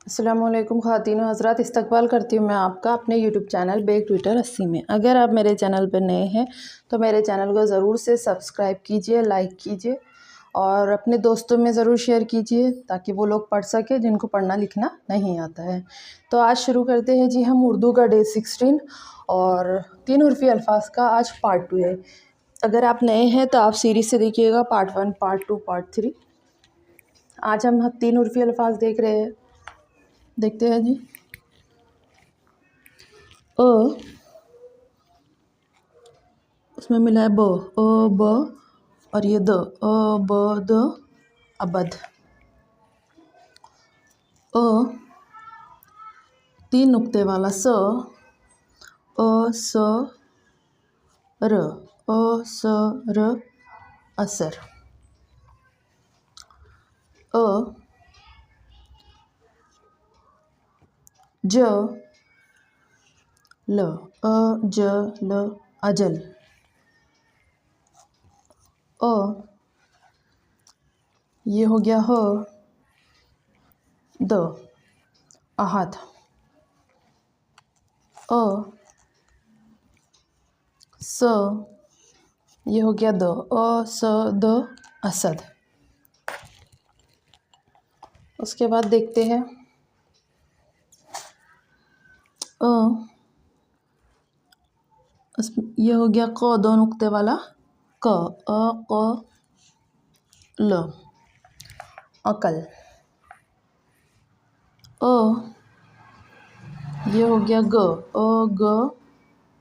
अस्सलामुअलैकुम ख़वातीन हज़रात, इस्तकबाल करती हूँ मैं आपका अपने यूट्यूब चैनल बेक ट्विटर 80 में। अगर आप मेरे चैनल पर नए हैं तो मेरे चैनल को ज़रूर से सब्सक्राइब कीजिए, लाइक कीजिए और अपने दोस्तों में ज़रूर शेयर कीजिए ताकि वो लोग पढ़ सकें जिनको पढ़ना लिखना नहीं आता है। तो आज शुरू करते हैं जी हम उर्दू का डे 16 और 3 उर्फ़ी अल्फाज का आज पार्ट 2 है। अगर आप नए हैं तो आप सीरीज़ से देखिएगा, पार्ट 1, पार्ट 2, पार्ट 3। आज हम 3 उर्फ़ी अल्फाज देख रहे हैं। देखते हैं जी। अ, उसमें मिला है ब, अ ब और ये द, अ ब द, अबद। अ, 3 नुक्ते वाला स, अ स र, अ स र, असर। अ, ज ल, अ ज ल, अजल। अ, ये हो गया ह, द, अहद। अ, स, ये हो गया द, अ स द, असद। उसके बाद देखते हैं अ, ये हो गया क, 2 नुक्ते वाला क, अ क ल, अकल। अ, ये हो गया ग, अ ग,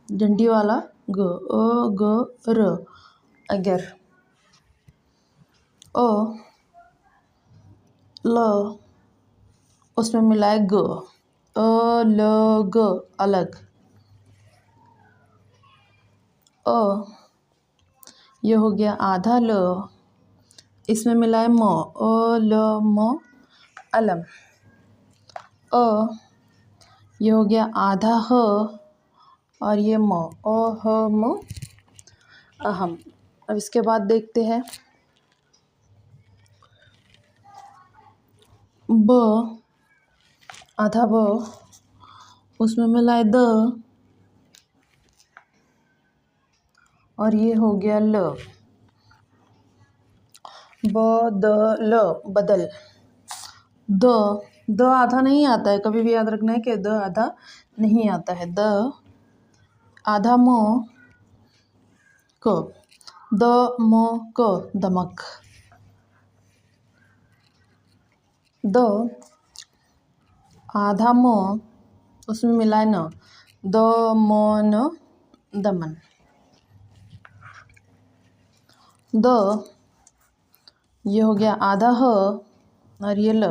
डंडी वाला ग, अ ग र, अगर। अ, ल, उसमें मिला है ग, अ ल ग, अलग। अ, ये हो गया आधा ल, इसमें मिला है म, अ ल म, अलम। अ, ये हो गया आधा ह और ये म, अ ह म, अहम। अब इसके बाद देखते हैं ब, आधा ब, उसमें मिला है द और ये हो गया ल, ब द ल, बदल। द आधा नहीं आता है, कभी भी याद रखना है कि द आधा नहीं आता है। द, आधा म क, द म क, दमक। द, आधा म, उसमें मिला है न, द म न, दमन। द, ये हो गया आधा ह और ये ल,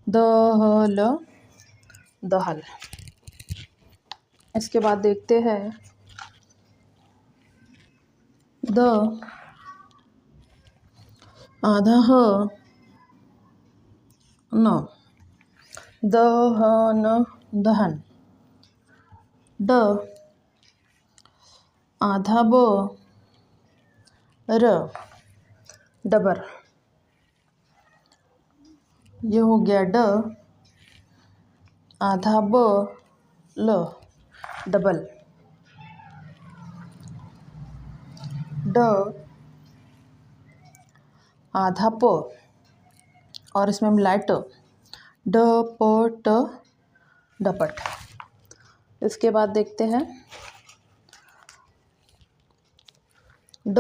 द ह ल, दहल। इसके बाद देखते हैं द, आधा ह न, द ह न, दहन। ड, आधा ब र, डबर। ये हो गया ड, आधा ब ल, डबल। ड, आधा प और इसमें मिला ट, ड प ट, डपट। इसके बाद देखते हैं ड,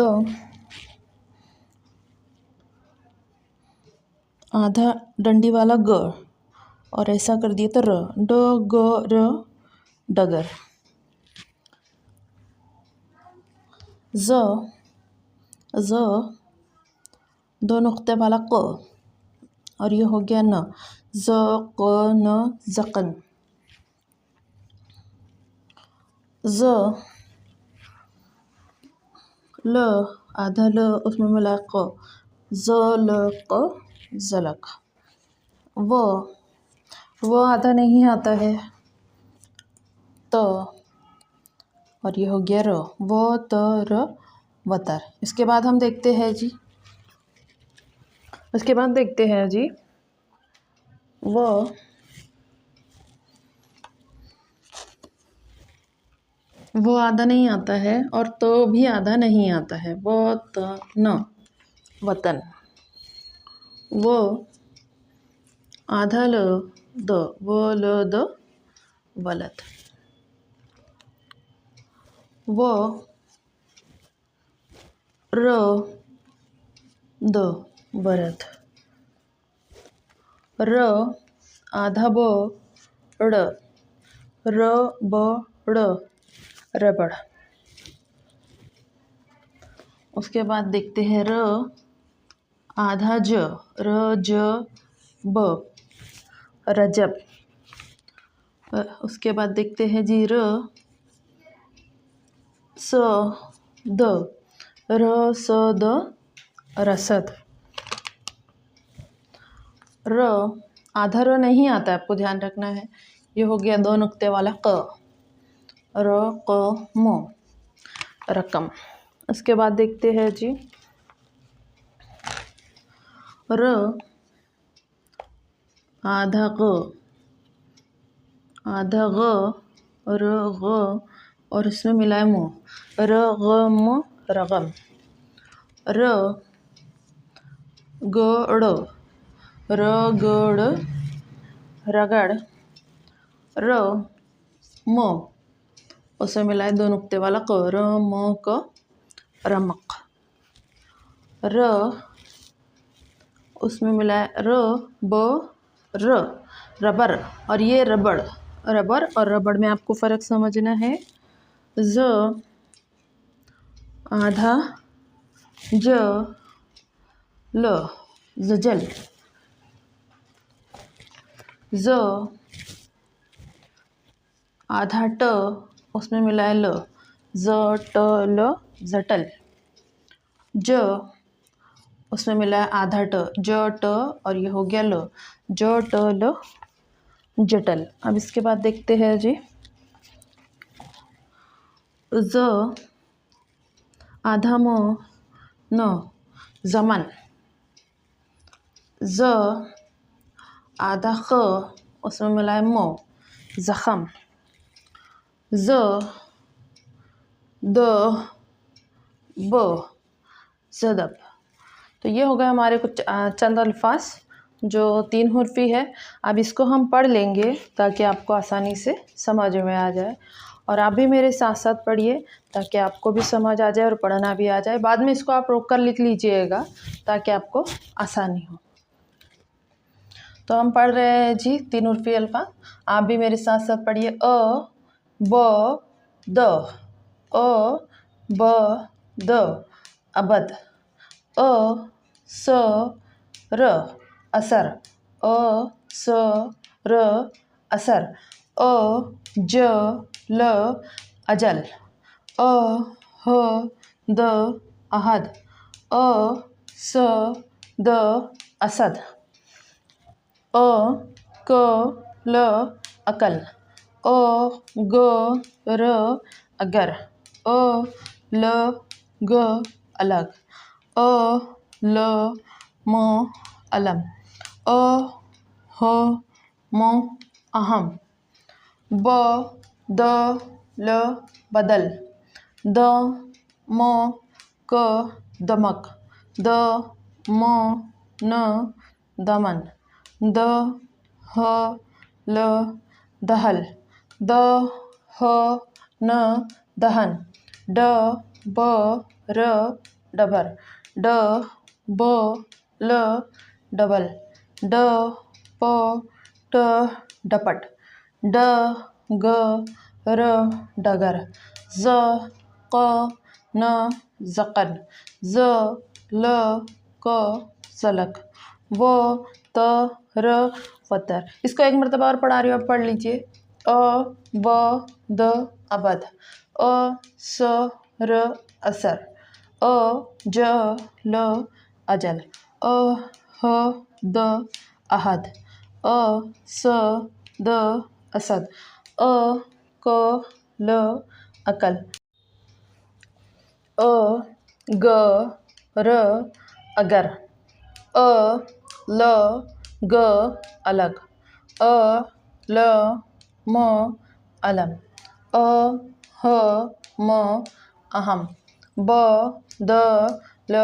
आधा डंडी वाला ग और ऐसा कर दिया तो र, ड ग र, डगर। ज, ज, 2 नुक्ते वाला क और ये हो गया न, ज क न, जकन। ज, ल, आधा ल, उसमें मिला क, ज ल क, जलक। वो आधा नहीं आता है, त और ये हो गया र, व त र, वतर। इसके बाद हम देखते हैं जी, उसके बाद देखते हैं जी व, वो आधा नहीं आता है और तो भी आधा नहीं आता है। वतन, वतन। वो आधा ल द, वो ल द, वलद। वो र द, वरद। र आधा ब ड़, र ब ड़, रबड़। उसके बाद देखते हैं र आधा ज, र ज ब, रजब। उसके बाद देखते हैं जी र स द, र स द, रसद। र आधा र नहीं आता है, आपको ध्यान रखना है। ये हो गया दो नुक्ते वाला क, र क म, रकम। उसके बाद देखते हैं जी र आधा ग, आधा ग, र ग और इसमें मिलाए मु, र ग म, रगम। र ग ड़, र ग ड़, रगड़। र म उसमें मिलाए दो नुक्ते वाला क, र म क, रमक। र उसमें मिलाए र ब र, रबर। और ये रबड़, रबर और रबड़ में आपको फ़र्क समझना है। ज आधा ज ल, जजल। ज आधा ट, उसमें मिलाए ल, ज ट ल, जटल। ज उसमें मिलाया आधा ट, ज ट और ये हो गया ल, ज ट ल, जटल। अब इसके बाद देखते हैं जी ज आधा म न, जमन। ज आधा ख, उसमें मिलाए म, जखम। ज द ब, जदब। तो ये हो गए हमारे कुछ चंद अल्फाज जो 3 हुर्फी है। अब इसको हम पढ़ लेंगे ताकि आपको आसानी से समझ में आ जाए, और आप भी मेरे साथ साथ पढ़िए ताकि आपको भी समझ आ जाए और पढ़ना भी आ जाए। बाद में इसको आप रोक कर लिख लीजिएगा ताकि आपको आसानी हो। तो हम पढ़ रहे हैं जी 3 उर्फी अल्फाज, आप भी मेरे साथ साथ पढ़िए। अ ब द, अ ब द, अबद। अ स र, असर। अ स र, असर। अ ज ल, अजल। अ ह द, अहद। अ स द, असद। अ क ल, अकल। अ ग र, अगर। अ ल ग, अलग। अ ल म, अलम। अ ह म, अहम। ब द ल, बदल। द म क, दमक। द म न, दमन। द ह ल, दहल। द ह न, दहन। ड ब र, डबर। ड ब ल, डबल। ड प ट, डपट। ड ग र, डगर। ज क न, जकन। ज ल क, जलक। व त र, वतर। इसको एक मरतबा और पढ़ा रही हूँ, आप पढ़ लीजिए। अ ब द, अबद। अ स र, असर। अ ज ल, अजल। अ ह द, अहद। अ स द, असद। अ क ल, अकल। अ ग र, अगर। अ ल ग, अलग। अ ल म, अलम। अ ह म अहम, ब द ल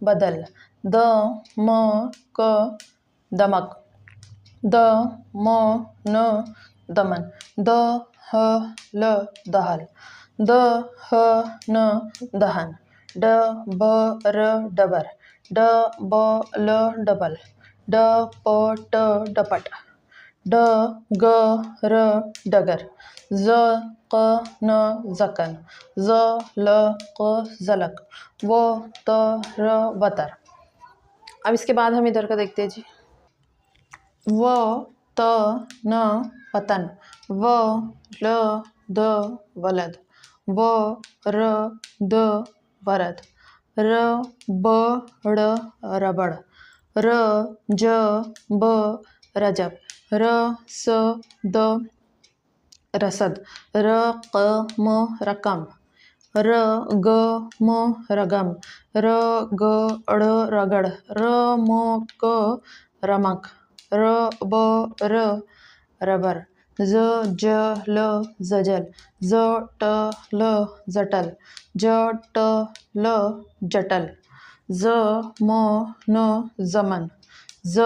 बदल, द म क दमक, द म न दमन, द ह ल दहल, द ह न दहन, ड ब र डबर, ड ब ल डबल, ड प ट डपट, ड ग र डगर, ज क न जकन, ज ल क जलक, वो त र वतर। अब इसके बाद हम इधर का देखते हैं जी। व त न वतन, व ल द वलद, व र द वरद, र ब ड़ रबड़, र ज ब रजब, र स द रसद, र क म रकम, र ग म रगम, र ग ड़ रगड़, र म क रमक, र ब र रबर, ज ज ल जजल, ज ट ल जटल, ज ट ल जटल, ज म न जमन, ज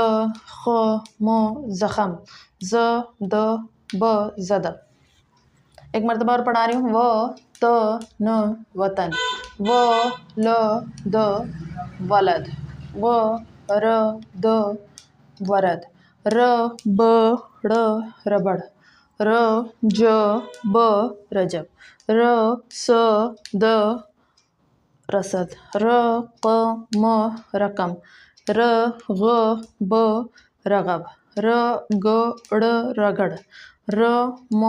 ख म जखम, ज द ब जदब। एक मरतबा और पढ़ा रही हूँ। व त न वतन, व ल द वलद, व र द वरद, र ब ड़ रबड़, र ज ब रजब, र स द रसद, र क म रकम, र ग ब रगब, र ग ड़ रगड़, र म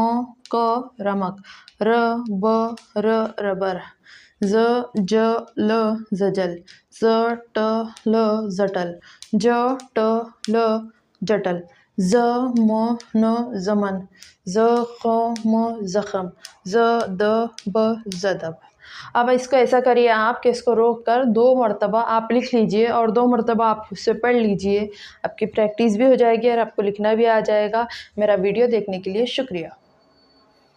क रमक, र ब र रबर, ज ज ल जजल, ज ट ल जटल, ज ट ल जटल, ज म न जमन, ज ख म जखम, ज द ब जदब। अब इसको ऐसा करिए आप कि इसको रोक कर 2 मरतबा आप लिख लीजिए और 2 मरतबा आप उससे पढ़ लीजिए। आपकी प्रैक्टिस भी हो जाएगी और आपको लिखना भी आ जाएगा। मेरा वीडियो देखने के लिए शुक्रिया।